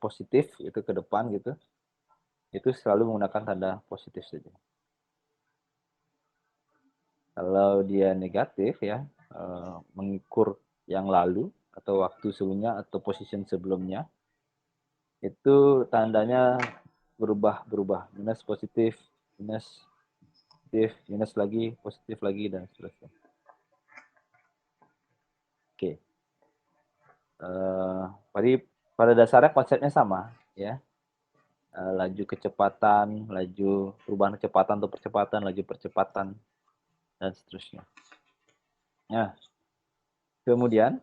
positif itu ke depan gitu, itu selalu menggunakan tanda positif saja. Kalau dia negatif ya, mengukur yang lalu atau waktu sebelumnya atau position sebelumnya, itu tandanya berubah, minus positif, minus positif, minus lagi, positif lagi, dan seterusnya. Oke. Pada dasarnya konsepnya sama, ya. Laju kecepatan, laju perubahan kecepatan atau percepatan, laju percepatan, dan seterusnya. Nah, kemudian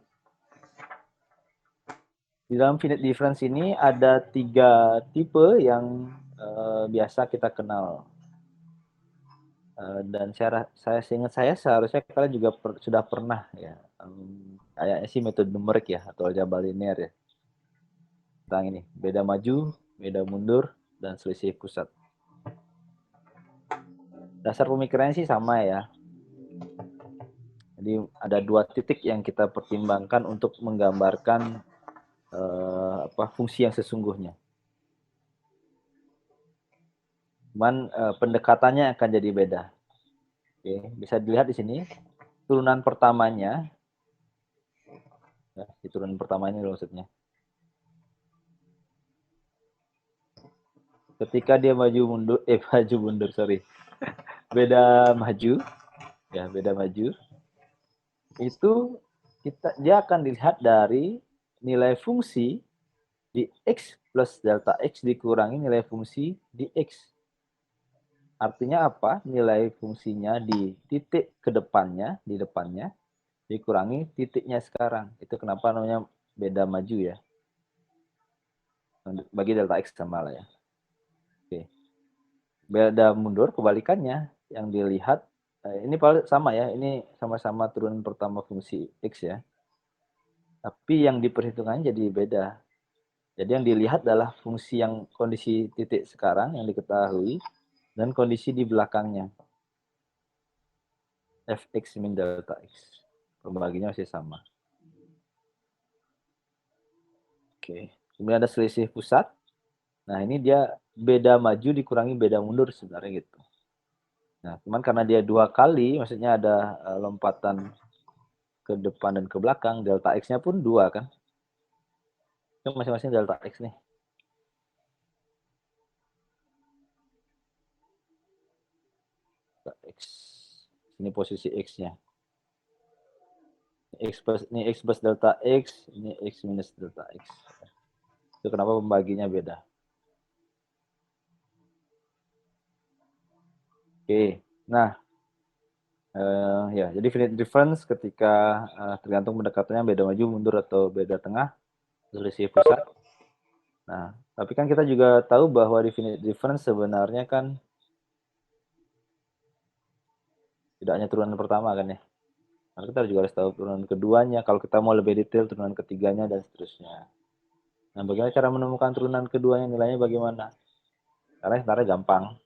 di dalam finite difference ini ada 3 tipe yang biasa kita kenal. Dan saya seingat saya seharusnya kalian juga sudah pernah ya, kayaknya sih metode numerik ya atau aljabar linear ya, tentang ini beda maju, beda mundur, dan selisih pusat. Dasar pemikirannya sih sama ya. Jadi ada 2 titik yang kita pertimbangkan untuk menggambarkan fungsi yang sesungguhnya. Cuman pendekatannya akan jadi beda. Oke, bisa dilihat di sini turunan pertamanya. Ya, di turunan pertama ini maksudnya. Ketika dia maju mundur, sorry. Beda maju, ya beda maju. Itu dia akan dilihat dari nilai fungsi di X plus delta X dikurangi nilai fungsi di X. Artinya apa? Nilai fungsinya di titik ke depannya, di depannya, dikurangi titiknya sekarang. Itu kenapa namanya beda maju ya. Bagi delta X sama lah ya. Oke. Beda mundur, kebalikannya. Yang dilihat, ini sama ya, ini sama-sama turunan pertama fungsi X ya. Tapi yang diperhitungkan jadi beda. Jadi yang dilihat adalah fungsi yang kondisi titik sekarang yang diketahui dan kondisi di belakangnya. Fx min delta X. Pembaginya masih sama. Oke. Kemudian ada selisih pusat. Nah, ini dia beda maju dikurangi beda mundur sebenarnya gitu. Nah, cuman karena dia 2 kali, maksudnya ada lompatan ke depan dan ke belakang, delta X-nya pun 2 kan. Itu masing-masing delta X nih. Delta X. Ini posisi X-nya. Ini X plus delta X, ini X minus delta X. Itu kenapa pembaginya beda. Oke, nah ya, jadi finite difference ketika tergantung pendekatannya beda maju, mundur, atau beda tengah, selisih pusat. Nah, tapi kan kita juga tahu bahwa di finite difference sebenarnya kan tidak hanya turunan pertama kan ya. Nah, kita juga harus tahu turunan keduanya, kalau kita mau lebih detail turunan ketiganya, dan seterusnya. Nah, bagaimana cara menemukan turunan keduanya, nilainya bagaimana? Karena sebenarnya gampang.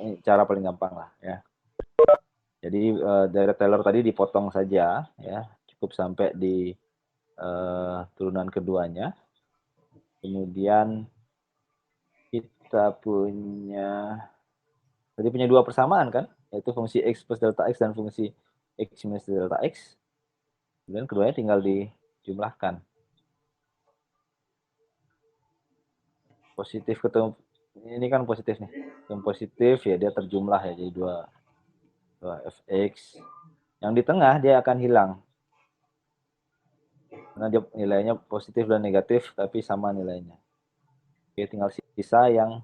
Ini cara paling gampang lah ya. Jadi dari Taylor tadi dipotong saja ya, cukup sampai di turunan keduanya. Kemudian kita punya 2 persamaan kan, yaitu fungsi X plus delta X dan fungsi X minus delta X. Kemudian keduanya tinggal dijumlahkan. Positif ketemu, ini kan positif nih. Yang positif ya dia terjumlah ya, jadi 2 Fx. Yang di tengah dia akan hilang. Karena dia nilainya positif dan negatif tapi sama nilainya. Oke, tinggal sisa yang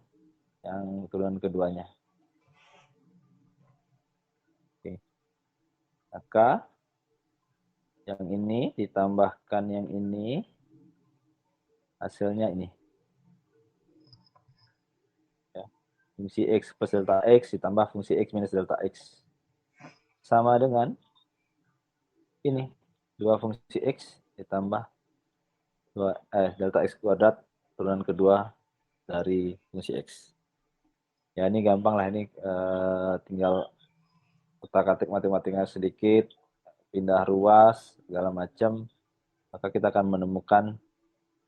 turunan keduanya. Oke. Maka yang ini ditambahkan yang ini, hasilnya ini. Ya. Fungsi X plus delta X ditambah fungsi X minus delta X. Sama dengan ini. 2 fungsi X ditambah delta X kuadrat turunan kedua dari fungsi X. Ya ini gampang lah, ini tinggal utak-atik matematika sedikit, pindah ruas, segala macam, maka kita akan menemukan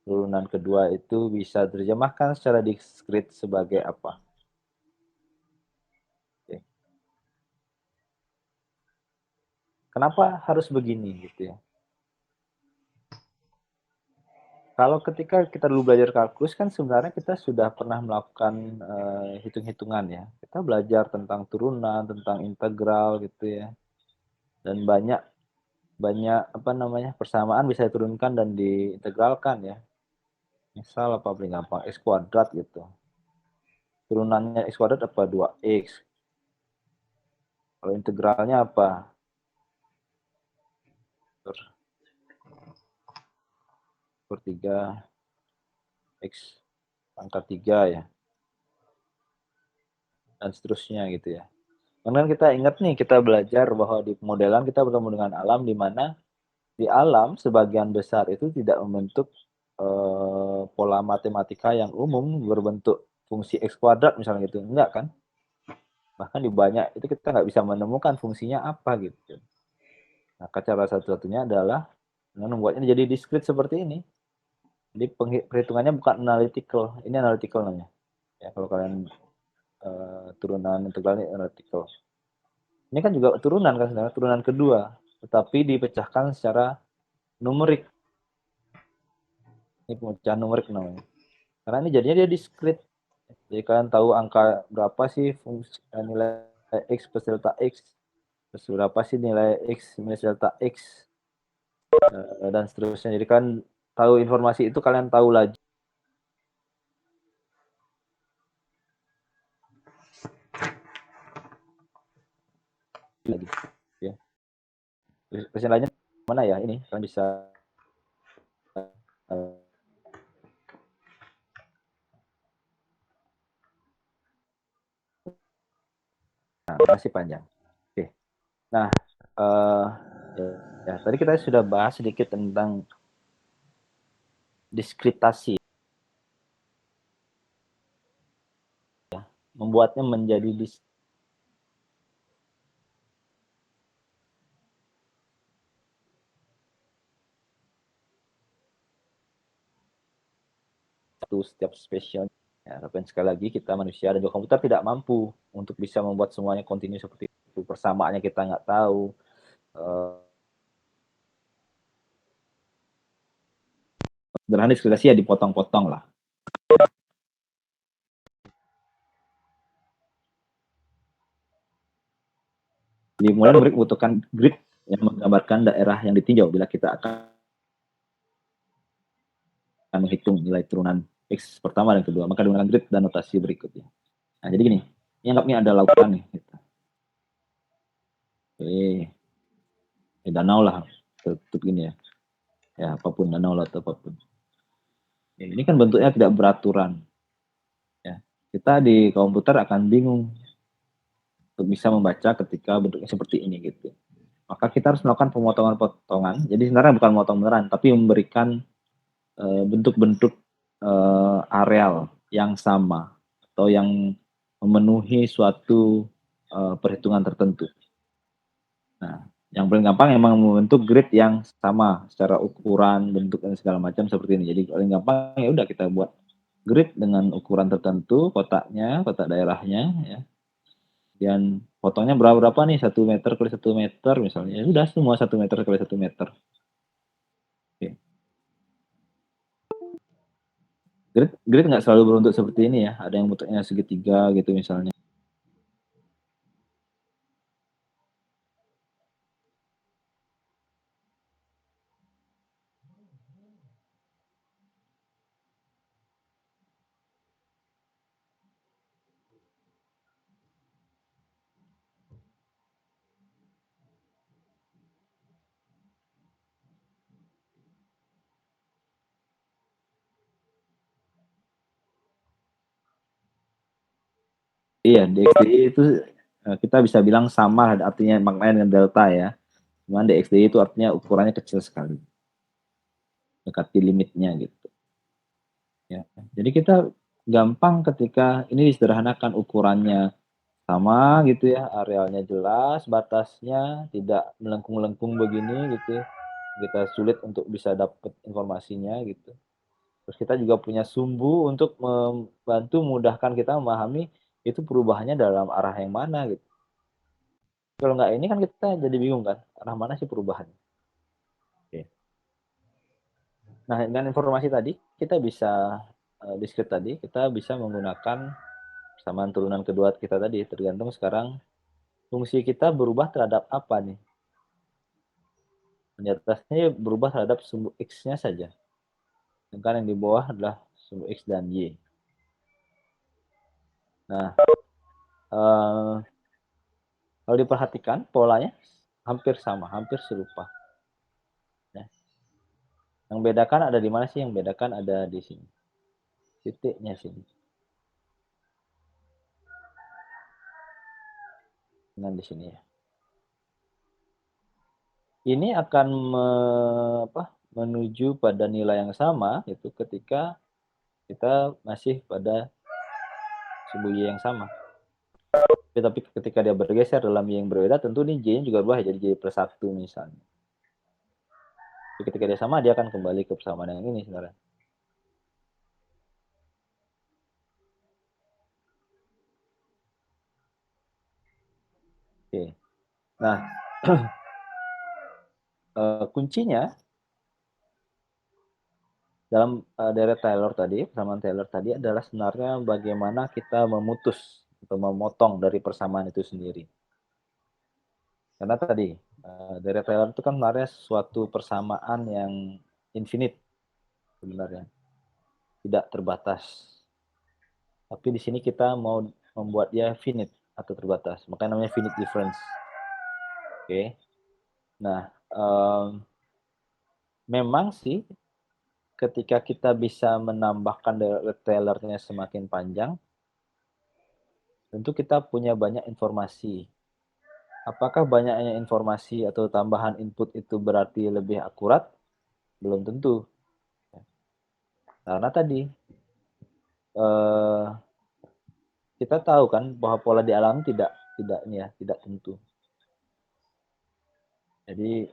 Turunan kedua itu bisa terjemahkan secara diskrit sebagai apa? Oke. Kenapa harus begini gitu ya? Kalau ketika kita dulu belajar kalkulus kan sebenarnya kita sudah pernah melakukan hitung-hitungan ya. Kita belajar tentang turunan, tentang integral gitu ya. Dan banyak banyak apa namanya persamaan bisa diturunkan dan diintegralkan ya. Misal apa paling gampang x kuadrat gitu. Turunannya x kuadrat apa 2x. Kalau integralnya apa? Per 3 x pangkat 3 ya. Dan seterusnya gitu ya. Karena kita ingat nih, kita belajar bahwa di pemodelan kita bertemu dengan alam di mana di alam sebagian besar itu tidak membentuk pola matematika yang umum berbentuk fungsi x kuadrat misalnya gitu. Enggak kan? Bahkan di banyak itu kita nggak bisa menemukan fungsinya apa gitu. Nah, cara satu-satunya adalah dengan membuatnya jadi diskrit seperti ini. Jadi perhitungannya bukan analytical, ini analytical namanya. Ya, kalau kalian turunan integral ini analytical. Ini kan juga turunan kan sebenarnya, turunan kedua, tetapi dipecahkan secara numerik. Ini pemecahan numerik namanya. Karena ini jadinya dia diskrit. Jadi kalian tahu angka berapa sih fungsi nilai x plus delta x, terus berapa sih nilai x minus delta x, dan seterusnya. Jadi kan tahu informasi itu kalian tahu lagi. Ya. Terus lainnya mana ya ini kalian bisa masih panjang. Oke. Nah, ya tadi kita sudah bahas sedikit tentang diskritasi, ya, membuatnya menjadi setiap spesial. Ya, tapi sekali lagi kita manusia dan juga komputer tidak mampu untuk bisa membuat semuanya kontinu seperti itu. Persamaannya kita nggak tahu. Sederhana diskritasi ya dipotong-potong lah. Jadi mulai numerik membutuhkan grid yang menggambarkan daerah yang ditinjau bila kita akan menghitung nilai turunan X pertama dan kedua. Maka dengan grid dan notasi berikutnya. Nah, jadi gini, ini anggap ini ada lautan nih. Gitu. Oke, danau lah, tutup gini ya. Ya, apapun, danau lah atau apapun. Ini kan bentuknya tidak beraturan. Ya. Kita di komputer akan bingung untuk bisa membaca ketika bentuknya seperti ini gitu. Maka kita harus melakukan pemotongan-potongan. Jadi sebenarnya bukan memotong beneran, tapi memberikan bentuk-bentuk areal yang sama atau yang memenuhi suatu perhitungan tertentu. Nah, yang paling gampang emang membentuk grid yang sama secara ukuran, bentuk dan segala macam seperti ini. Jadi paling gampang ya udah kita buat grid dengan ukuran tertentu, kotaknya, kotak daerahnya, ya. Dan potongnya berapa nih 1 meter kali 1 meter misalnya. Ya sudah semua 1 meter kali 1 meter. Oke. Grid nggak selalu berbentuk seperti ini ya. Ada yang bentuknya segitiga gitu misalnya. Iya, DXDY itu kita bisa bilang sama, artinya maknanya dengan delta ya. Cuman DXDY itu artinya ukurannya kecil sekali. Dekati limitnya gitu. Ya. Jadi kita gampang ketika ini disederhanakan ukurannya sama gitu ya, arealnya jelas, batasnya tidak melengkung-lengkung begini gitu. Kita sulit untuk bisa dapat informasinya gitu. Terus kita juga punya sumbu untuk membantu mudahkan kita memahami itu perubahannya dalam arah yang mana gitu. Kalau nggak ini kan kita jadi bingung kan, arah mana sih perubahannya. Oke. Nah, dengan informasi tadi kita bisa di script tadi kita bisa menggunakan persamaan turunan kedua kita tadi, tergantung sekarang fungsi kita berubah terhadap apa nih. Di atasnya berubah terhadap sumbu X-nya saja. Sedangkan yang di bawah adalah sumbu X dan Y. Nah, kalau diperhatikan polanya hampir sama, hampir serupa. Ya. Yang bedakan ada di mana sih? Yang bedakan ada di sini. Titiknya sini. Dengan di sini ya. Ini akan menuju pada nilai yang sama itu ketika kita masih pada sumbu Y yang sama. Tapi ketika dia bergeser dalam Y yang berbeda, tentu nih Y juga berubah jadi Y plus 1 misalnya. Jadi ketika dia sama, dia akan kembali ke persamaan yang ini sebenarnya. Oke. Nah, kuncinya dalam deret Taylor tadi, persamaan Taylor tadi adalah sebenarnya bagaimana kita memutus atau memotong dari persamaan itu sendiri. Karena tadi deret Taylor itu kan sebenarnya suatu persamaan yang infinite sebenarnya, tidak terbatas. Tapi di sini kita mau membuat dia finite atau terbatas, makanya namanya finite difference. Oke. Nah, memang sih ketika kita bisa menambahkan deret Taylor-nya semakin panjang, tentu kita punya banyak informasi. Apakah banyaknya informasi atau tambahan input itu berarti lebih akurat? Belum tentu. Karena tadi kita tahu kan bahwa pola di alam tidak tentu. Jadi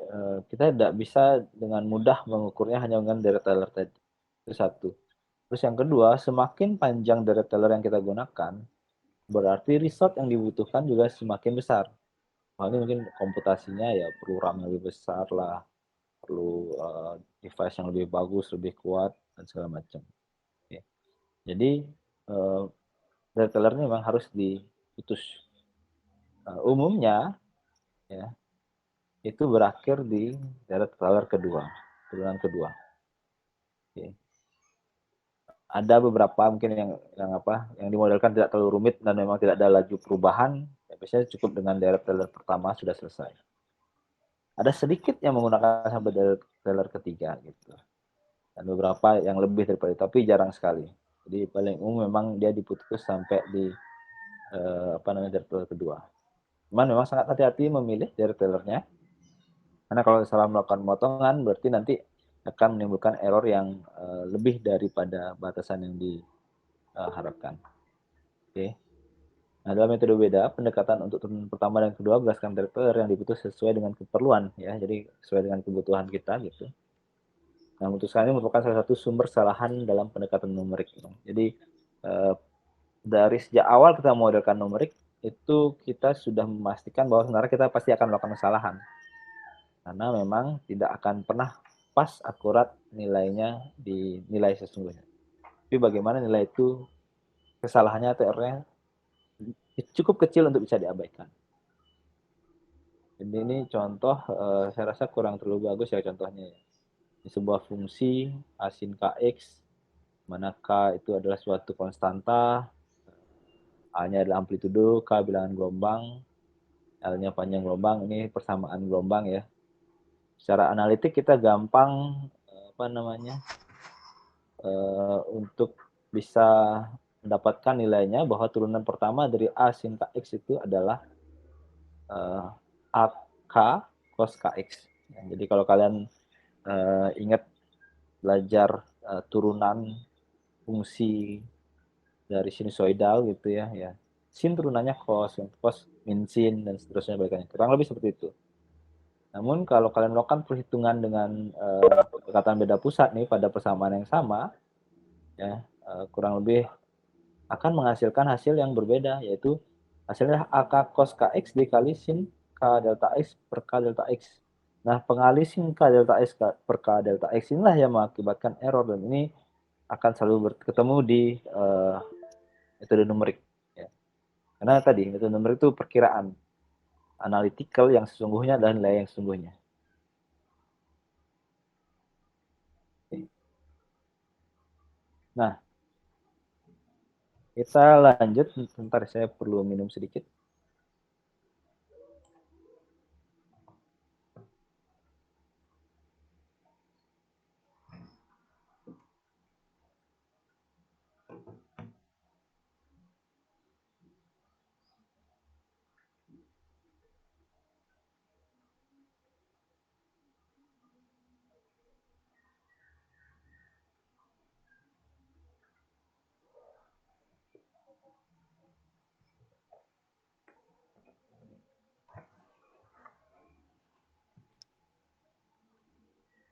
kita tidak bisa dengan mudah mengukurnya hanya dengan deret Taylor tadi. Itu satu. Terus yang kedua, semakin panjang deret Taylor yang kita gunakan, berarti result yang dibutuhkan juga semakin besar. Ini mungkin komputasinya ya perlu RAM yang lebih besar lah, perlu device yang lebih bagus, lebih kuat, dan segala macam. Oke. Jadi deret Taylor memang harus diputus. Umumnya ya itu berakhir di deret Taylor kedua, turunan kedua. Oke. Ada beberapa mungkin yang dimodelkan tidak terlalu rumit dan memang tidak ada laju perubahan, ya biasanya cukup dengan deret Taylor pertama sudah selesai. Ada sedikit yang menggunakan sampai deret Taylor ketiga gitu. Dan beberapa yang lebih daripada itu, tapi jarang sekali. Jadi paling umum memang dia diputus sampai di deret Taylor kedua. Cuman memang sangat hati-hati memilih deret Taylor-nya. Karena kalau salah melakukan potongan berarti nanti akan menimbulkan error yang lebih daripada batasan yang diharapkan. Oke. Nah, dalam metode beda, pendekatan untuk turunan pertama dan kedua berdasarkan deret Taylor yang diputus sesuai dengan keperluan ya. Jadi sesuai dengan kebutuhan kita gitu. Nah, memutuskan ini merupakan salah satu sumber kesalahan dalam pendekatan numerik. Jadi dari sejak awal kita modelkan numerik itu kita sudah memastikan bahwa sebenarnya kita pasti akan melakukan kesalahan. Karena memang tidak akan pernah pas akurat nilainya di nilai sesungguhnya. Tapi bagaimana nilai itu kesalahannya atau errornya cukup kecil untuk bisa diabaikan. Jadi ini contoh saya rasa kurang terlalu bagus ya contohnya. Ini sebuah fungsi A sin kx, mana k itu adalah suatu konstanta, A-nya adalah amplitudo, K bilangan gelombang, L-nya panjang gelombang, ini persamaan gelombang ya. Secara analitik kita gampang untuk bisa mendapatkan nilainya bahwa turunan pertama dari A sin kx itu adalah AK cos kx. Jadi kalau kalian ingat belajar turunan fungsi dari sinusoidal gitu ya, sin turunannya cos, cos min sin dan seterusnya balikannya. Kurang lebih seperti itu. Namun kalau kalian melakukan perhitungan dengan pendekatan beda pusat nih pada persamaan yang sama, ya, kurang lebih akan menghasilkan hasil yang berbeda, yaitu hasilnya AK cos KX dikali sin K delta X per K delta X. Nah, pengali sin K delta X per K delta X inilah yang mengakibatkan error, dan ini akan selalu ketemu di metode numerik. Ya. Karena tadi metode numerik itu perkiraan analytical yang sesungguhnya dan nilai yang sesungguhnya. Nah, kita lanjut. Sebentar, saya perlu minum sedikit.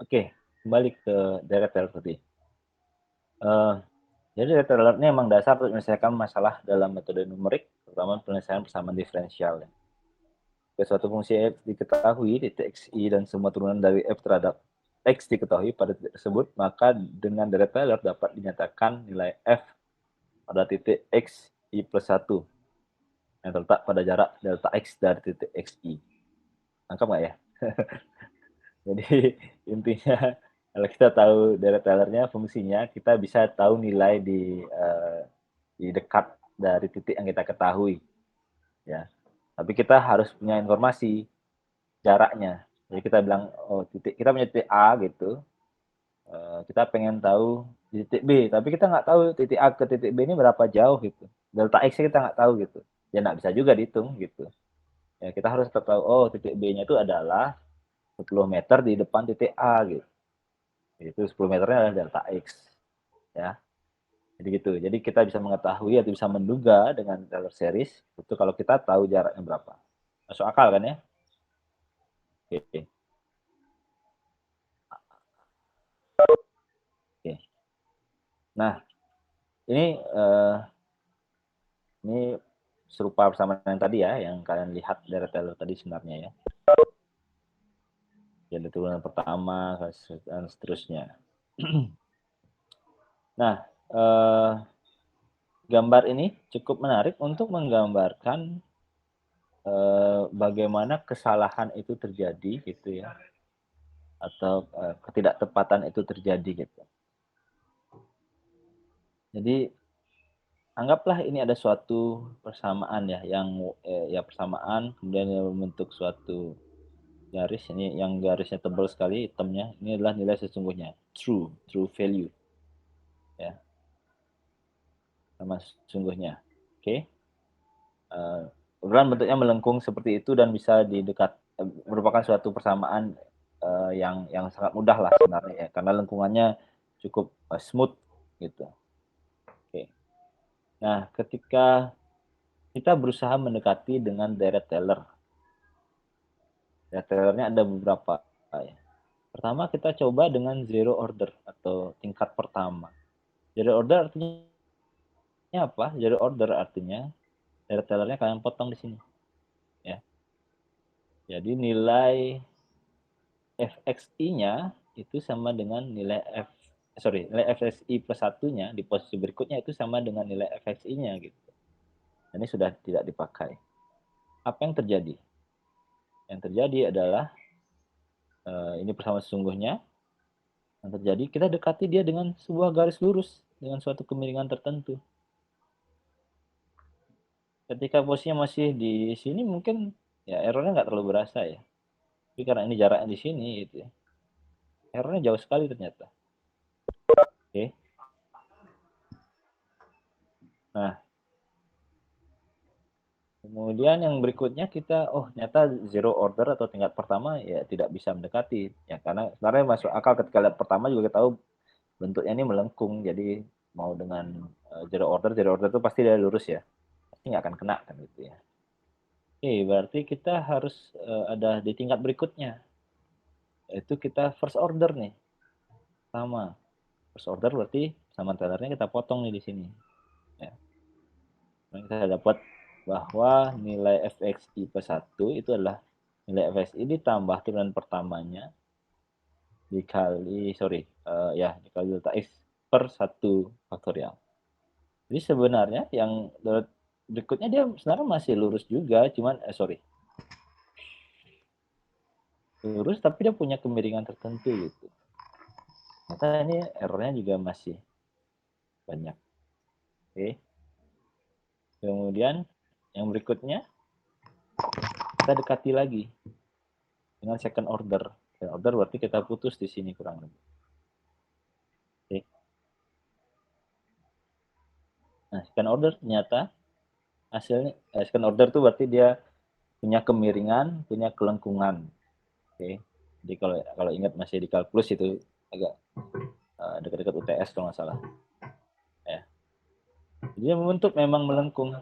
Oke, kembali ke direct tailor tadi. Jadi direct tailor ini memang dasar untuk menyelesaikan masalah dalam metode numerik, terutama penyelesaian persamaan diferensial. Ya. Jika suatu fungsi f diketahui, titik xi dan semua turunan dari f terhadap x diketahui pada titik tersebut, maka dengan direct tailor dapat dinyatakan nilai f pada titik xi plus 1 yang terletak pada jarak delta x dari titik xi. Nangkap nggak ya? Jadi intinya kalau kita tahu direct tailornya, fungsinya, kita bisa tahu nilai di dekat dari titik yang kita ketahui. Ya. Tapi kita harus punya informasi jaraknya. Jadi kita bilang, oh titik kita punya titik A gitu, kita pengen tahu di titik B, tapi kita nggak tahu titik A ke titik B ini berapa jauh gitu. Delta X kita nggak tahu gitu. Ya nggak bisa juga dihitung gitu. Ya kita harus tahu, oh titik B-nya itu adalah 10 meter di depan titik A gitu. Itu 10 meternya adalah delta X. Ya. Jadi gitu. Jadi kita bisa mengetahui atau bisa menduga dengan Taylor series itu kalau kita tahu jaraknya berapa. Masuk akal kan ya? Oke. Oke. Nah, ini ini serupa bersama yang tadi ya, yang kalian lihat dari Taylor tadi sebenarnya ya. Jadi turunan pertama dan seterusnya. Nah, gambar ini cukup menarik untuk menggambarkan bagaimana kesalahan itu terjadi gitu ya, atau ketidaktepatan itu terjadi gitu. Jadi anggaplah ini ada suatu persamaan ya, yang ya persamaan kemudian membentuk suatu garis. Ini yang garisnya tebal sekali hitamnya, ini adalah nilai sesungguhnya, true value ya, sama sesungguhnya. Oke. Bentuknya melengkung seperti itu dan bisa didekat, merupakan suatu persamaan yang sangat mudah lah sebenarnya ya, karena lengkungannya cukup smooth gitu. Oke. Nah, ketika kita berusaha mendekati dengan direct tailor. Direct tailornya ada beberapa ya. Pertama kita coba dengan zero order atau tingkat pertama. Zero order artinya apa? Zero order artinya direct tailornya kalian potong di sini ya. Jadi nilai fxi-nya itu sama dengan nilai nilai fxi plus satunya di posisi berikutnya itu sama dengan nilai fxi-nya gitu. Ini sudah tidak dipakai. Apa yang terjadi? Yang terjadi adalah ini persamaan sesungguhnya. Yang terjadi, kita dekati dia dengan sebuah garis lurus dengan suatu kemiringan tertentu. Ketika posisinya masih di sini mungkin ya errornya nggak terlalu berasa ya. Tapi karena ini jaraknya di sini gitu ya, errornya jauh sekali ternyata. Oke. Nah, kemudian yang berikutnya kita, oh ternyata zero order atau tingkat pertama ya tidak bisa mendekati. Ya karena sebenarnya masuk akal ketika lihat pertama juga kita tahu bentuknya ini melengkung. Jadi mau dengan zero order itu pasti dia lurus ya. Pasti nggak akan kena kan gitu ya. Oke, berarti kita harus ada di tingkat berikutnya. Yaitu kita first order nih. Sama. First order berarti persamaan Taylornya kita potong nih di sini. Ya. Kita dapat bahwa nilai fxi per 1 itu adalah nilai fxi ditambah turunan pertamanya dikali dikali delta x per 1 faktorial. Jadi sebenarnya yang berikutnya dia sebenarnya masih lurus juga, cuman lurus tapi dia punya kemiringan tertentu gitu. Ternyata ini errornya juga masih banyak. Oke. Kemudian yang berikutnya kita dekati lagi dengan second order. Second order berarti kita putus di sini kurang lebih. Oke. Nah, second order ternyata hasilnya second order itu berarti dia punya kemiringan, punya kelengkungan. Oke. Jadi kalau ingat masih di kalkulus itu agak dekat-dekat UTS kalau nggak salah. Ya. Jadi membentuk memang melengkung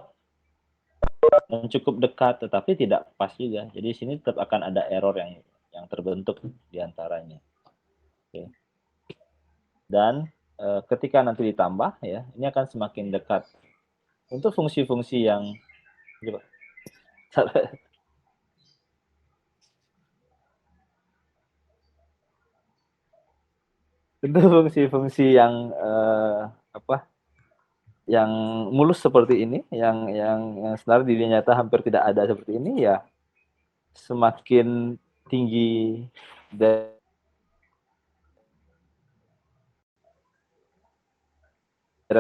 dan cukup dekat, tetapi tidak pas juga. Jadi di sini tetap akan ada error yang terbentuk di antaranya. Oke. Dan ketika nanti ditambah ya, ini akan semakin dekat. Untuk fungsi-fungsi yang coba. Untuk fungsi-fungsi yang yang mulus seperti ini, yang sebenarnya di dunia nyata hampir tidak ada seperti ini, ya semakin tinggi deret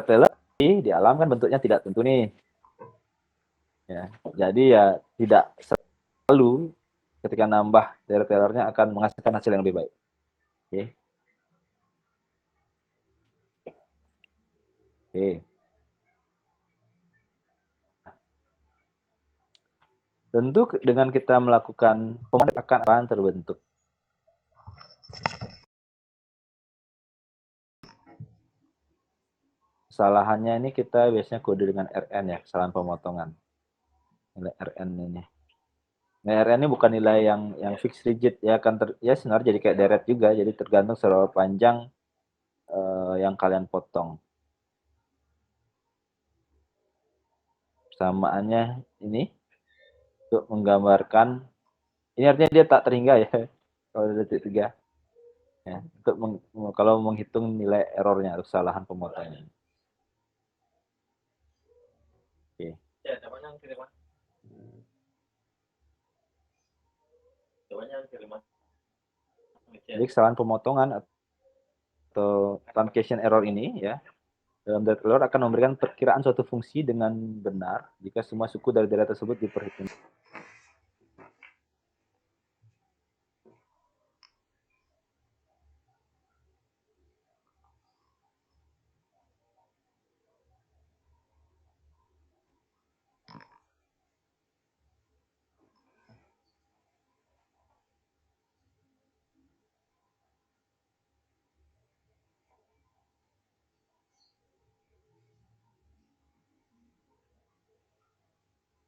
Taylor di alam kan bentuknya tidak tentu nih. Ya, jadi ya tidak selalu ketika nambah deret Taylornya akan menghasilkan hasil yang lebih baik. Oke. Oke. Tentu dengan kita melakukan pemanakan akan terbentuk. Kesalahannya ini kita biasanya kode dengan RN ya, kesalahan pemotongan. Nilai RN ini. Nilai RN ini bukan nilai yang fix rigid ya, ya sebenarnya jadi kayak deret juga, jadi tergantung seberapa panjang yang kalian potong. Persamaannya ini untuk menggambarkan, ini artinya dia tak terhingga ya kalau detik 3 ya, untuk kalau menghitung nilai errornya atau kesalahan pemotongan. Oke. Jadi kesalahan pemotongan atau truncation error ini ya dalam deret Taylor akan memberikan perkiraan suatu fungsi dengan benar jika semua suku dari deret tersebut diperhitungkan.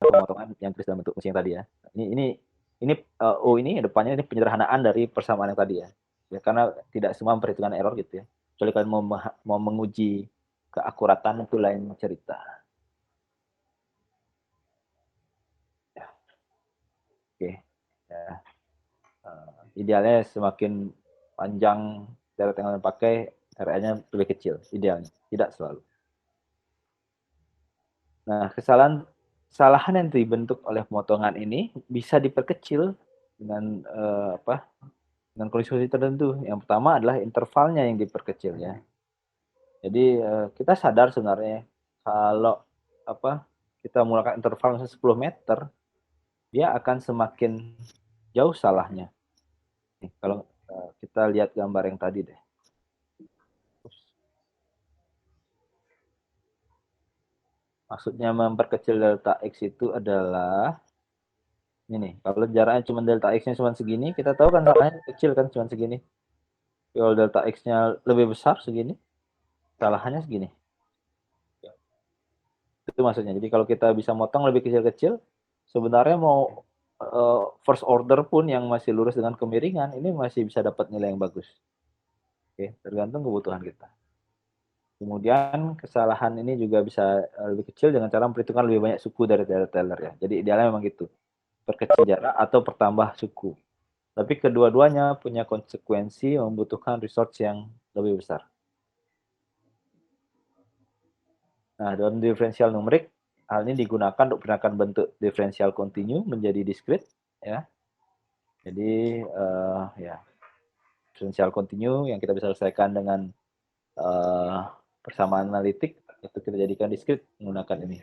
Pemotongan yang tulis dalam bentuk fungsi yang tadi ya. Ini depannya ini penyederhanaan dari persamaan yang tadi ya. Ya karena tidak semua memperhitungkan error gitu ya. Kecuali kalian mau menguji keakuratan itu lain cerita. Ya. Oke. Ya. Idealnya semakin panjang deret yang kalian pakai, RN-nya lebih kecil. Idealnya, tidak selalu. Nah, kesalahan yang dibentuk oleh pemotongan ini bisa diperkecil dengan dengan kondisi tertentu. Yang pertama adalah intervalnya yang diperkecil ya. Jadi kita sadar sebenarnya kalau kita menggunakan interval 10 meter, dia akan semakin jauh salahnya. Nih, kalau kita lihat gambar yang tadi deh. Maksudnya memperkecil delta X itu adalah ini. Kalau jaraknya cuma delta X-nya cuma segini, kita tahu kan salahnya kecil kan cuma segini. Kalau delta X-nya lebih besar segini, salahnya segini. Itu maksudnya. Jadi kalau kita bisa motong lebih kecil-kecil, sebenarnya mau first order pun yang masih lurus dengan kemiringan, ini masih bisa dapat nilai yang bagus. Oke, tergantung kebutuhan kita. Kemudian kesalahan ini juga bisa lebih kecil dengan cara memperhitungkan lebih banyak suku dari teller ya. Jadi idealnya memang gitu, perkecil jarak atau pertambah suku. Tapi kedua-duanya punya konsekuensi membutuhkan resource yang lebih besar. Nah, dalam diferensial numerik, hal ini digunakan untuk menggunakan bentuk diferensial kontinu menjadi discrete, ya. Jadi, ya, diferensial kontinu yang kita bisa selesaikan dengan persamaan analitik itu kita jadikan discrete menggunakan ini.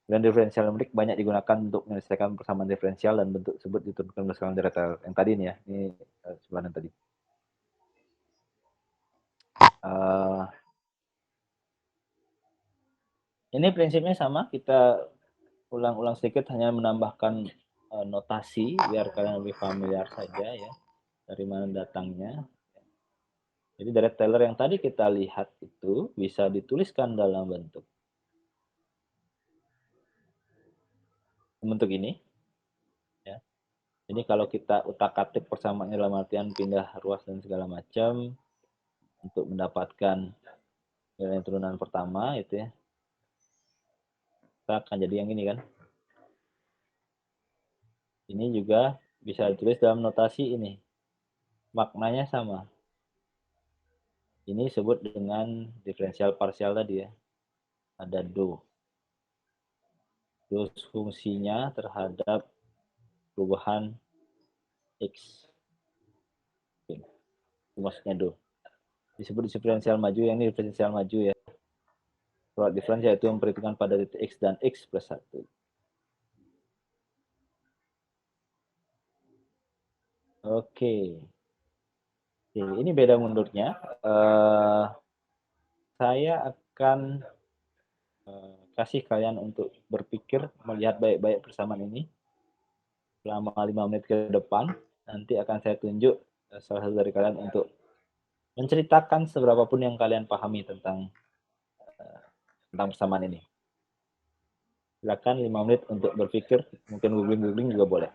Dan diferensial numerik banyak digunakan untuk menyelesaikan persamaan diferensial dan bentuk tersebut diturunkan berdasarkan data yang tadi nih ya. Ini sebelah yang tadi. Ini prinsipnya sama, kita ulang-ulang sedikit hanya menambahkan notasi biar kalian lebih familiar saja ya dari mana datangnya. Jadi dari teller yang tadi kita lihat itu bisa dituliskan dalam bentuk ini ya. Jadi kalau kita utak-atik persamaannya dalam artian pindah ruas dan segala macam untuk mendapatkan nilai turunan pertama itu ya, kita akan jadi yang ini kan. Ini juga bisa ditulis dalam notasi ini. Maknanya sama. Ini disebut dengan diferensial parsial tadi ya. Ada do. Terus fungsinya terhadap perubahan X. Itu maksudnya do. Disebut diferensial maju, yang ini diferensial maju ya. Produk diferensial yaitu memperhitungkan pada titik X dan X plus 1. Oke. Ini beda mundurnya. Saya akan kasih kalian untuk berpikir, melihat baik-baik persamaan ini selama 5 menit ke depan. Nanti akan saya tunjuk salah satu dari kalian untuk menceritakan seberapa pun yang kalian pahami tentang persamaan ini. Silakan 5 menit untuk berpikir, mungkin googling-googling juga boleh.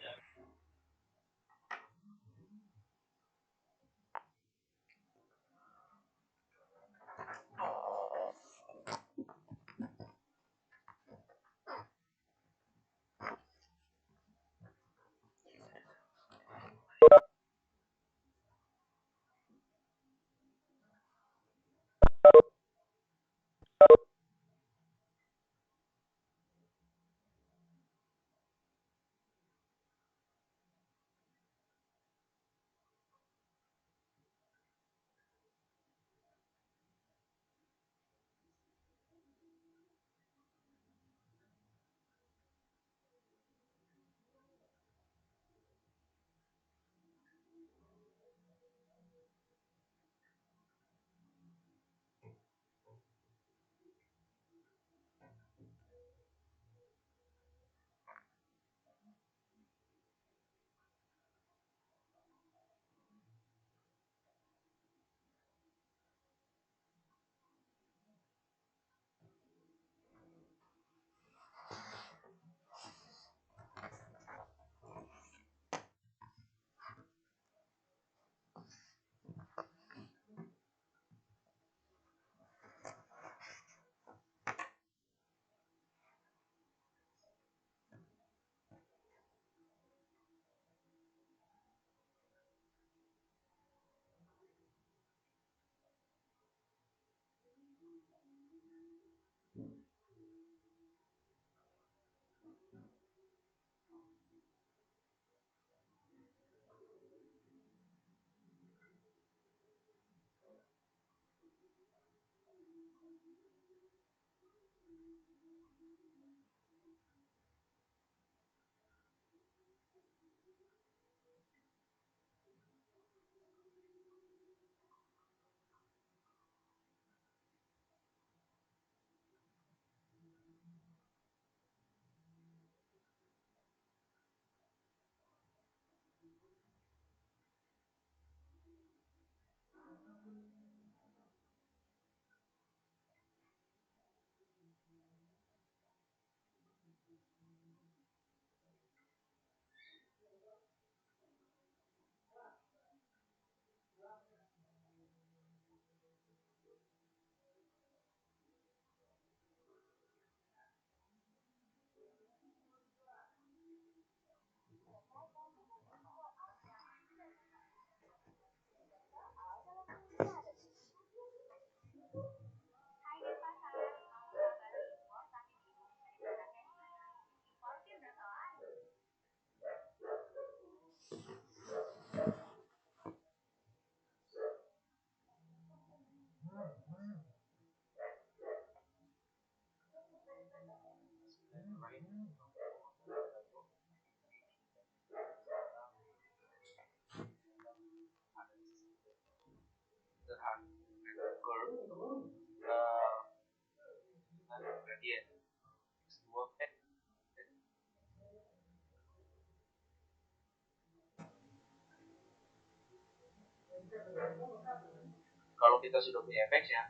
Kalau kita sudah punya fx-nya,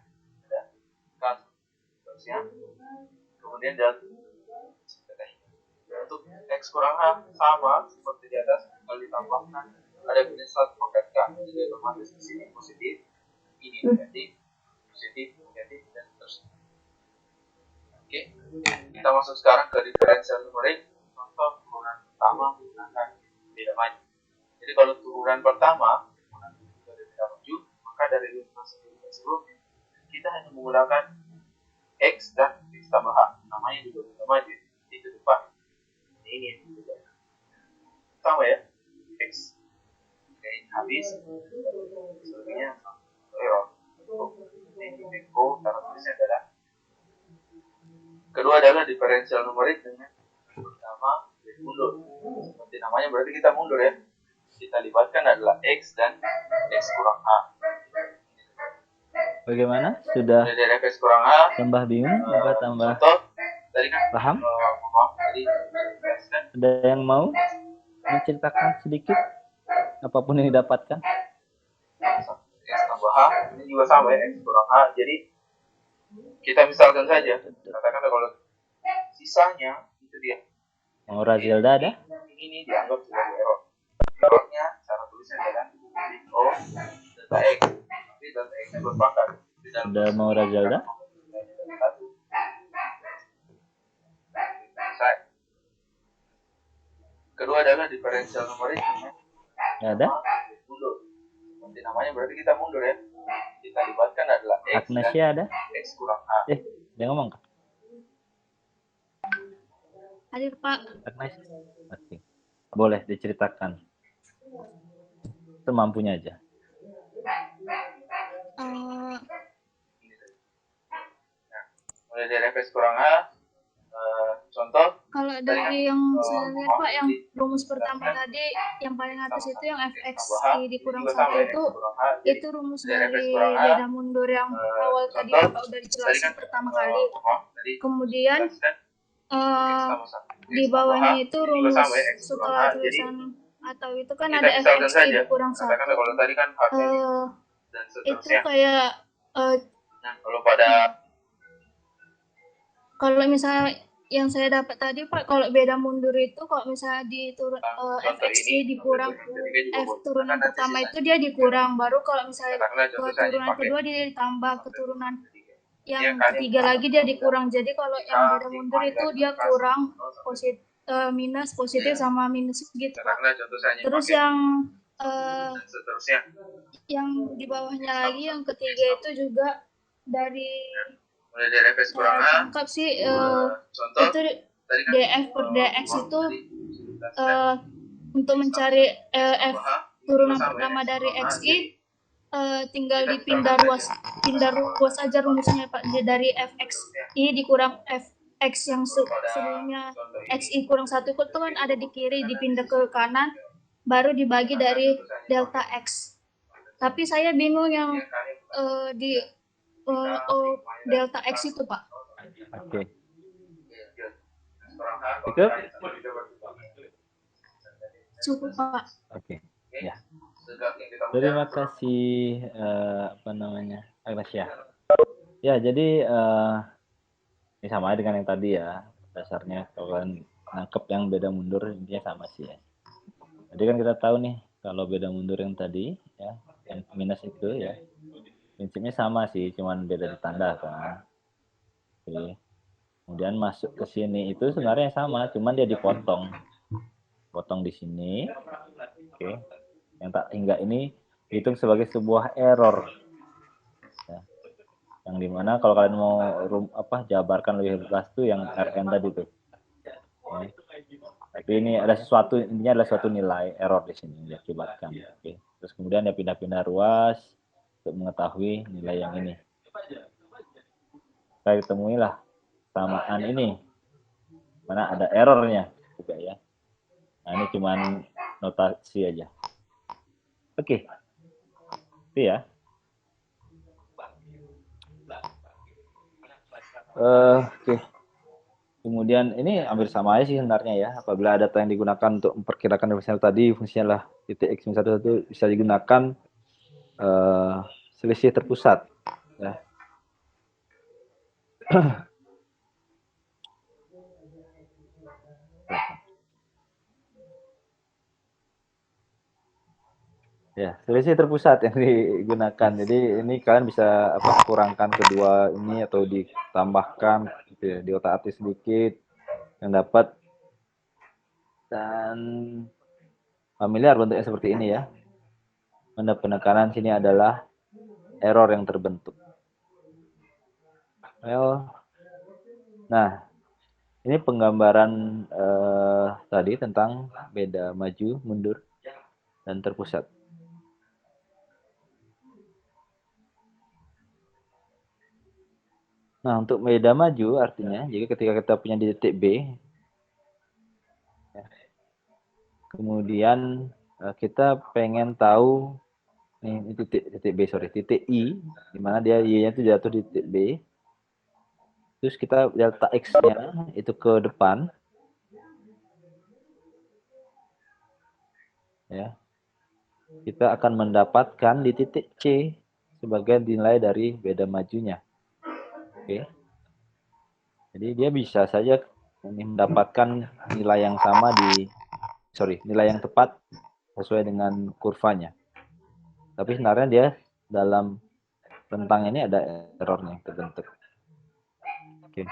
kan terusnya, kemudian dan untuk x kurang h sama seperti di atas, kalau ditambahkan ada minus 1 pangkat k, jadi otomatis di sini positif, ini negatif, positif, negatif, dan terus. Oke, kita masuk sekarang ke diferensial numerik. Contoh turunan pertama menggunakan beda maju. Jadi kalau turunan pertama menggunakan beda maju, maka dari rumus sebelumnya kita hanya menggunakan x dan x tambah h, namanya juga beda maju di depan. Ini yang berbeda. Sama ya, x. Oke, habis. Selanjutnya error. Ini cara tulisnya adalah. Kedua adalah diferensial numerik dengan pertama mundur. Seperti namanya berarti kita mundur ya. Kita libatkan adalah x dan x kurang a. Bagaimana? Sudah dari x kurang a tambah bingung apa tambah contoh, tadi kan paham? Tadi ada yang mau menceritakan sedikit apapun yang didapatkan? X tambah h ini juga sama ya, x kurang h. Jadi kita misalkan saja, katakan kalau sisanya itu dia. Mau Razilda ada? Ini dianggap sebagai error. Errornya cara tulisnya adalah o delta x. Tapi delta x berpangkat. Sudah mau Razilda? Kedua adalah diferensial numerik. Ada? Mundur. Seperti namanya berarti kita mundur ya. Kita libatkan adalah x. Agnesia ada? X kurang a. Dia ngomong kan? Hadir Pak. Agnesia. Oke. Boleh diceritakan. Semampunya aja. Mulai dari fx kurang a. Contoh. Kalau dari yang saya lihat Pak, yang rumus pertama tadi, yang paling atas itu yang fx dikurang 1 itu rumus dari beda mundur yang awal tadi Bapak udah dijelasin pertama kali. Kemudian di bawahnya itu rumus setelah tulisan atau itu kan ada fx dikurang 1. Itu kayak kalau misalnya yang saya dapat tadi Pak, kalau beda mundur itu kalau misalnya diturun fx dikurang f turunan pertama itu dia dikurang, baru kalau misalnya ke turunan kedua dia ditambah, ke turunan yang ketiga lagi dia dikurang. Jadi kalau yang beda mundur itu dia kurang minus positif sama minus gitu Pak. Terus yang di bawahnya lagi yang ketiga itu juga dari lengkap sih itu df per dx itu untuk mencari f turunan pertama dari xi tinggal dipindah ruas aja rumusnya Pak, dari fxi dikurang fx yang sebelumnya xi kurang 1 itu kan ada di kiri, dipindah ke kanan baru dibagi dari delta x. Tapi saya bingung yang di delta x itu Pak. Oke. Cukup? Cukup Pak. Oke. Ya. Terima kasih Agnesia. Ya, jadi ini sama dengan yang tadi ya. Dasarnya kalau kalian nangkep yang beda mundur intinya sama sih ya. Jadi kan kita tahu nih kalau beda mundur yang tadi ya, yang minus itu ya. Prinsipnya sama sih, cuman beda ditanda kan. Oke. Kemudian masuk ke sini itu sebenarnya sama, cuman dia dipotong. Potong di sini. Oke. Yang tak hingga ini dihitung sebagai sebuah error. Ya. Yang dimana kalau kalian mau jabarkan lebih jelas tuh yang Rn tadi tuh. Ya. Tapi ini ada sesuatu, intinya adalah suatu nilai error di sini diakibatkan. Oke. Terus kemudian dia pindah-pindah ruas untuk mengetahui nilai yang ini. Saya ketemuilah samaan ini. Mana ada errornya juga ya. Nah, ini cuman notasi aja. Oke. Itu ya. Oke. Kemudian ini hampir sama aja sih sebenarnya ya. Apabila data yang digunakan untuk memperkirakan diferensial tadi fungsinya lah titik x min 1 itu bisa digunakan selisih terpusat. Ya. Ya, selisih terpusat yang digunakan. Jadi ini kalian bisa kurangkan kedua ini atau ditambahkan gitu ya, di otak-atik sedikit yang dapat, dan familiar bentuknya seperti ini ya. Penekanan sini adalah error yang terbentuk. Nah, ini penggambaran tadi tentang beda maju, mundur, dan terpusat. Nah, untuk beda maju artinya, jadi ketika kita punya di titik B, ya, kemudian kita pengen tahu ini titik I, di mana dia Y-nya itu jatuh di titik B. Terus kita delta X-nya itu ke depan. Ya. Kita akan mendapatkan di titik C sebagai nilai dari beda majunya. Oke. Jadi dia bisa saja mendapatkan nilai yang sama nilai yang tepat sesuai dengan kurvanya. Tapi sebenarnya dia dalam rentang ini ada errornya terbentuk. Oke.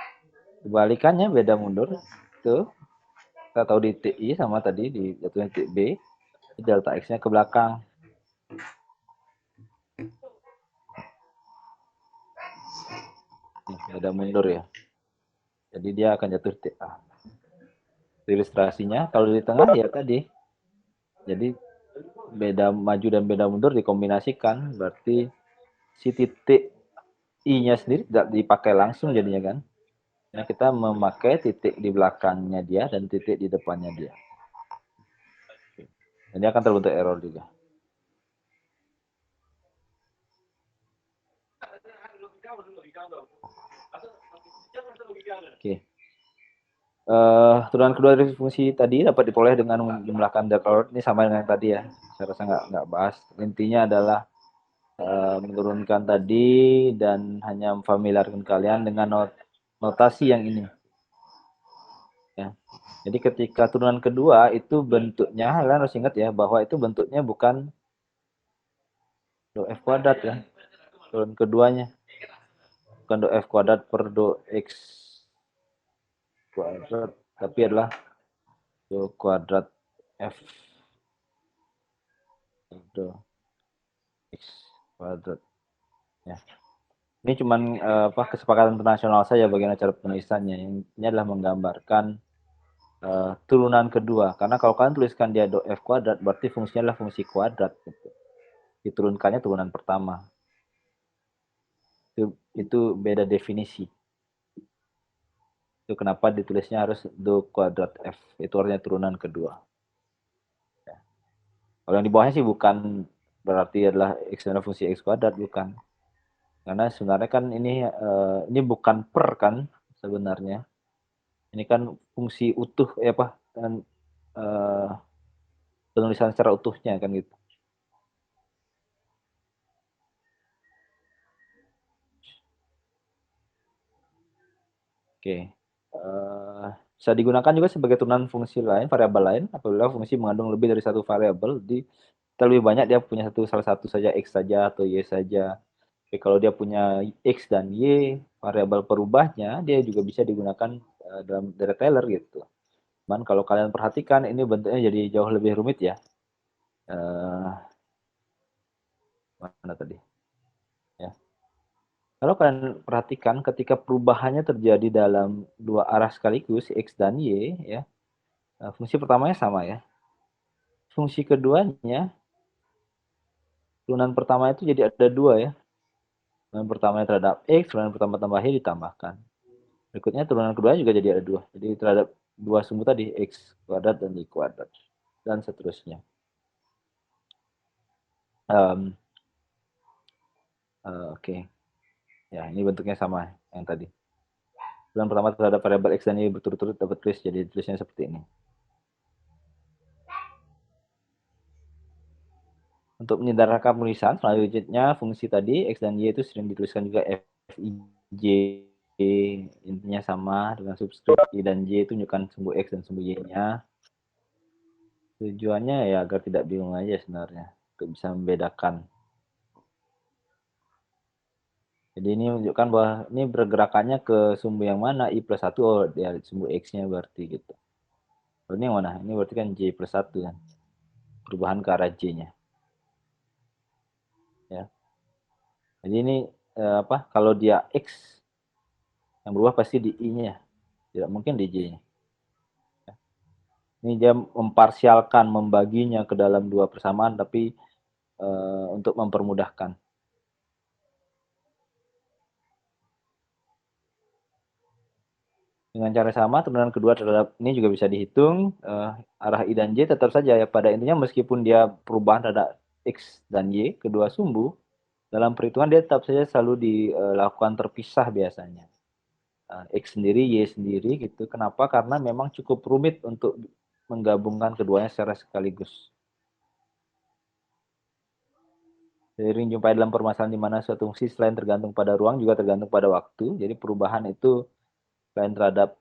Kebalikannya beda mundur itu kita tahu di titik I sama tadi di jatuhnya titik B, delta X-nya ke belakang. Beda mundur ya. Jadi dia akan jatuh titik A. Ilustrasinya kalau di tengah ya tadi. Jadi beda maju dan beda mundur dikombinasikan, berarti si titik I-nya sendiri tidak dipakai langsung jadinya kan. Nah, kita memakai titik di belakangnya dia dan titik di depannya dia. Ini akan terbentuk error juga. Oke. Turunan kedua dari fungsi tadi dapat diperoleh dengan menjumlahkan data error. Ini sama dengan yang tadi ya. Saya rasa nggak bahas. Intinya adalah menurunkan tadi dan hanya memfamiliarkan kalian dengan notasi yang ini. Ya. Jadi ketika turunan kedua itu bentuknya, kalian harus ingat ya bahwa itu bentuknya bukan do f kuadrat ya. Turunan keduanya bukan do f kuadrat per do x kuadrat, tapi adalah do kuadrat f do x kuadrat. Ya. Ini cuman kesepakatan internasional saja bagian cara penulisannya. Ini adalah menggambarkan turunan kedua. Karena kalau kalian tuliskan dia do f kuadrat, berarti fungsinya adalah fungsi kuadrat. Gitu. Diturunkannya turunan pertama. Itu beda definisi. Itu kenapa ditulisnya harus do kuadrat f. Itu artinya turunan kedua. Ya. Kalau yang di bawahnya sih bukan berarti adalah x adalah fungsi x kuadrat, bukan. Karena sebenarnya kan ini bukan per kan sebenarnya. Ini kan fungsi utuh kan penulisan secara utuhnya kan gitu. Oke. Bisa digunakan juga sebagai turunan fungsi lain, variabel lain, apabila fungsi mengandung lebih dari satu variabel. Lebih banyak dia punya salah satu saja x saja atau y saja. Tapi kalau dia punya x dan y, variabel perubahnya, dia juga bisa digunakan dalam dari Taylor gitu. Cuman kalau kalian perhatikan, ini bentuknya jadi jauh lebih rumit ya. Mana tadi? Ya. Kalau kalian perhatikan, ketika perubahannya terjadi dalam dua arah sekaligus, x dan y, ya, fungsi pertamanya sama ya. Fungsi keduanya, turunan pertama itu jadi ada dua ya. Turunan pertamanya terhadap x, turunan pertama tambah y ditambahkan. Berikutnya turunan kedua juga jadi ada dua. Jadi terhadap dua sumbu tadi, x kuadrat dan y kuadrat. Dan seterusnya. Oke. Ya, ini bentuknya sama yang tadi. Turunan pertama terhadap variabel X dan Y berturut-turut dapat tulis, jadi tulisnya seperti ini. Untuk menyederhanakan penulisan, selanjutnya fungsi tadi X dan Y itu sering dituliskan juga F, I, J, intinya sama dengan subskrip I dan J itu tunjukkan sumbu X dan sumbu Y-nya. Tujuannya ya agar tidak bingung aja sebenarnya, untuk bisa membedakan. Jadi ini menunjukkan bahwa ini bergerakannya ke sumbu yang mana, I plus 1, oh ya sumbu X-nya berarti gitu. Ini yang mana? Ini berarti kan J plus 1 kan. Perubahan ke arah J-nya. Ya. Jadi ini kalau dia X, yang berubah pasti di I-nya ya. Tidak mungkin di J-nya. Ya. Ini dia memparsialkan, membaginya ke dalam dua persamaan, tapi untuk mempermudahkan. Dengan cara sama, turunan kedua terhadap ini juga bisa dihitung. Arah I dan J tetap saja ya, pada intinya meskipun dia perubahan terhadap X dan Y, kedua sumbu, dalam perhitungan dia tetap saja selalu dilakukan terpisah biasanya. X sendiri, Y sendiri gitu. Kenapa? Karena memang cukup rumit untuk menggabungkan keduanya secara sekaligus. Sering jumpai dalam permasalahan di mana suatu fungsi selain tergantung pada ruang juga tergantung pada waktu. Jadi perubahan itu selain terhadap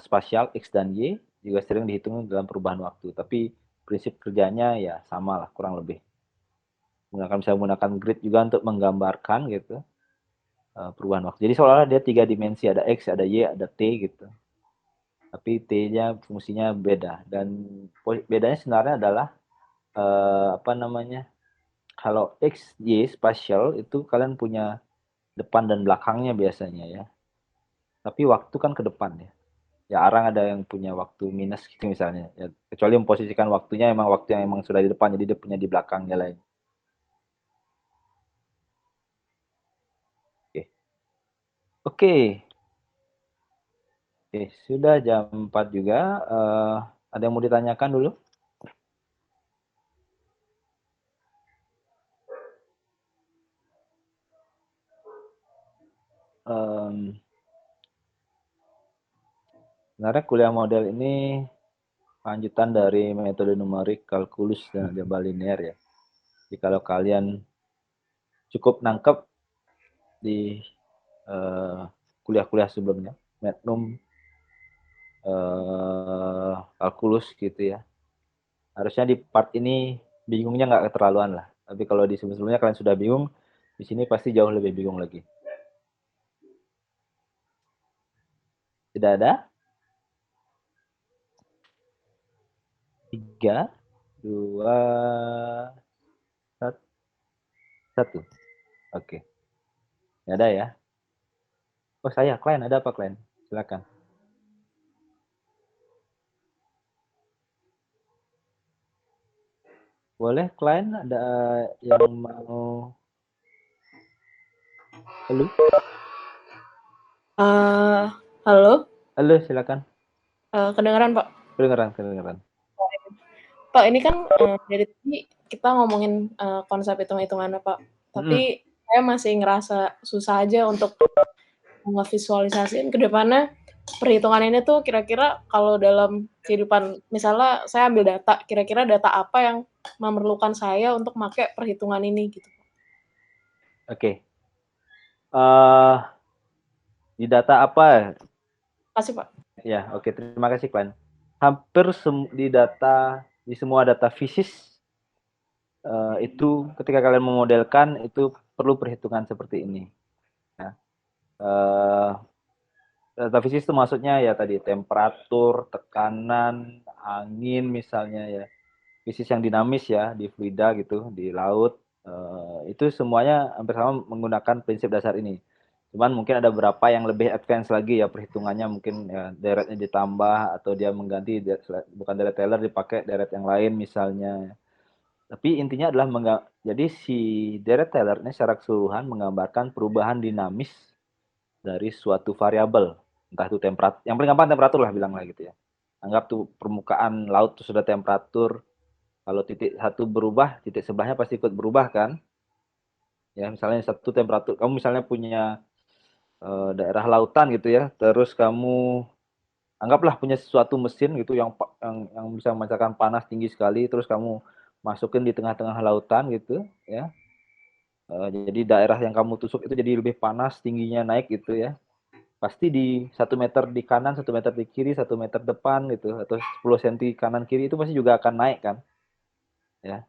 spasial X dan Y juga sering dihitung dalam perubahan waktu. Tapi prinsip kerjanya ya sama lah kurang lebih. Bisa menggunakan grid juga untuk menggambarkan gitu perubahan waktu. Jadi seolah-olah dia 3 dimensi, ada X, ada Y, ada T gitu. Tapi T-nya fungsinya beda, dan bedanya sebenarnya adalah kalau X, Y spasial itu kalian punya depan dan belakangnya biasanya ya. Tapi waktu kan ke depan ya. Ya arang ada yang punya waktu minus gitu misalnya. Ya, kecuali memposisikan waktunya emang waktu yang emang sudah di depan, jadi dia punya di belakangnya lain. Oke. Oke. Oke, sudah jam 4 juga. Ada yang mau ditanyakan dulu? Sebenarnya kuliah model ini lanjutan dari metode numerik, kalkulus, dan algebra linear ya. Jadi kalau kalian cukup nangkep di kuliah-kuliah sebelumnya, magnum, kalkulus gitu ya, harusnya di part ini bingungnya nggak keterlaluan lah. Tapi kalau di sebelumnya kalian sudah bingung, di sini pasti jauh lebih bingung lagi. Tidak ada? 3, 2, 1. Oke. Tidak ada ya? Oh saya, klien, ada apa klien? Silakan. Boleh klien, ada yang mau? Halo? Halo, Halo, silakan. kedengaran Pak? Kedengeran. Pak, ini kan dari tadi kita ngomongin konsep hitung-hitungannya Pak. Tapi saya masih ngerasa susah aja untuk ngevisualisasiin ke depannya perhitungan ini tuh kira-kira kalau dalam kehidupan, misalnya saya ambil data, kira-kira data apa yang memerlukan saya untuk pakai perhitungan ini gitu. Oke. Di data apa? Kasih Pak. Ya, oke. Terima kasih, klien. Hampir di semua data fisis itu ketika kalian memodelkan itu perlu perhitungan seperti ini. Ya. Data fisis itu maksudnya ya tadi temperatur, tekanan, angin misalnya ya. Fisis yang dinamis ya di fluida gitu, di laut. Itu semuanya hampir sama menggunakan prinsip dasar ini. Cuman mungkin ada beberapa yang lebih advance lagi ya perhitungannya, mungkin ya, deretnya ditambah atau dia mengganti bukan deret Taylor dipakai deret yang lain misalnya. Tapi intinya adalah jadi si deret Taylor ini secara keseluruhan menggambarkan perubahan dinamis dari suatu variabel, entah itu temperatur, yang paling gampang temperatur lah bilanglah gitu ya. Anggap tuh permukaan laut tuh sudah temperatur, kalau titik satu berubah, titik sebelahnya pasti ikut berubah kan? Ya, misalnya satu temperatur, kamu misalnya punya daerah lautan gitu ya, terus kamu anggaplah punya sesuatu mesin gitu yang bisa memancarkan panas tinggi sekali, terus kamu masukin di tengah-tengah lautan gitu ya. Jadi daerah yang kamu tusuk itu jadi lebih panas, tingginya naik gitu ya. Pasti di 1 meter di kanan, 1 meter di kiri, 1 meter depan gitu, atau 10 cm kanan kiri itu pasti juga akan naik kan, ya.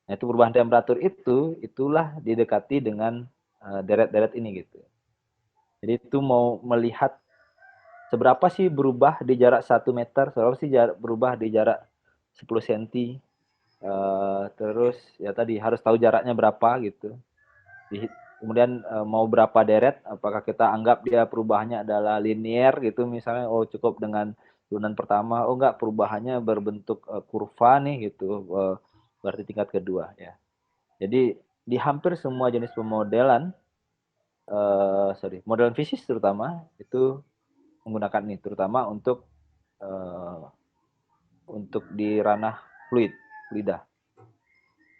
Nah, itu perubahan temperatur itulah didekati dengan deret-deret ini gitu. Jadi itu mau melihat seberapa sih berubah di jarak 1 meter, seberapa sih berubah di jarak 10 cm. Terus ya tadi harus tahu jaraknya berapa gitu. Kemudian mau berapa deret, apakah kita anggap dia perubahannya adalah linear gitu misalnya, oh cukup dengan turunan pertama, oh enggak perubahannya berbentuk kurva nih gitu, berarti tingkat kedua ya. Jadi di hampir semua jenis pemodelan, modelan fisik terutama itu menggunakan ini, terutama untuk di ranah fluida.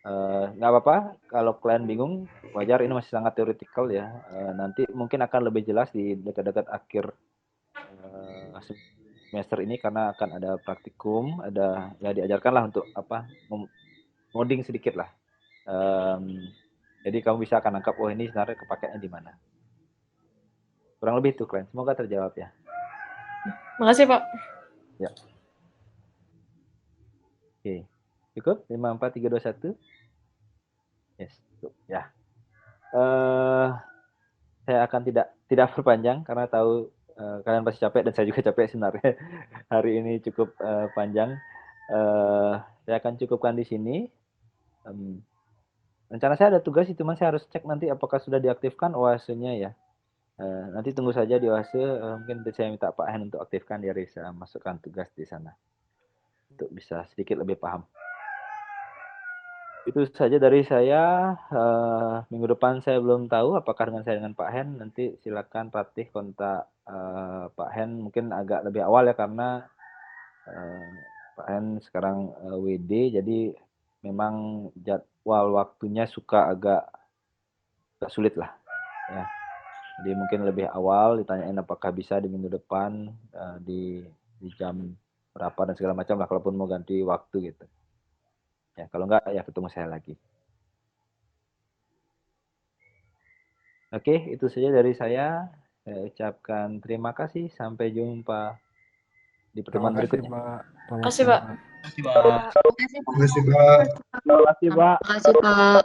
Nggak apa-apa kalau kalian bingung, wajar, ini masih sangat teoretikal ya. Nanti mungkin akan lebih jelas di dekat-dekat akhir semester ini karena akan ada praktikum, ada ya diajarkan lah untuk ngoding sedikit lah. Jadi kamu bisa akan nangkap, oh ini sebenarnya kepakainya di mana. Kurang lebih itu kalian. Semoga terjawab ya. Makasih Pak. Ya. Oke. Cukup? 5, 4, 3, 2, 1. Yes. Ya. Saya akan tidak perpanjang karena tahu kalian pasti capek dan saya juga capek sebenarnya. Hari ini cukup panjang. Saya akan cukupkan di sini. Rencana saya ada tugas, cuman saya harus cek nanti apakah sudah diaktifkan OASE-nya ya. Nanti tunggu saja di OASE. Mungkin saya minta Pak Hen untuk aktifkan, dia bisa masukkan tugas di sana untuk bisa sedikit lebih paham. Itu saja dari saya. Minggu depan saya belum tahu apakah dengan Pak Hen. Nanti silakan Patih kontak Pak Hen mungkin agak lebih awal ya, karena Pak Hen sekarang WD, jadi memang jadwal waktunya suka agak sulit lah ya. Jadi mungkin lebih awal ditanyain apakah bisa di minggu depan di jam berapa dan segala macam lah, kalaupun mau ganti waktu gitu. Ya, kalau enggak ya ketemu saya lagi. Oke, itu saja dari saya. Saya ucapkan terima kasih. Sampai jumpa di pertemuan berikutnya. Terima kasih Pak. Terima kasih, Pak. Terima kasih, Pak. Terima kasih, Pak.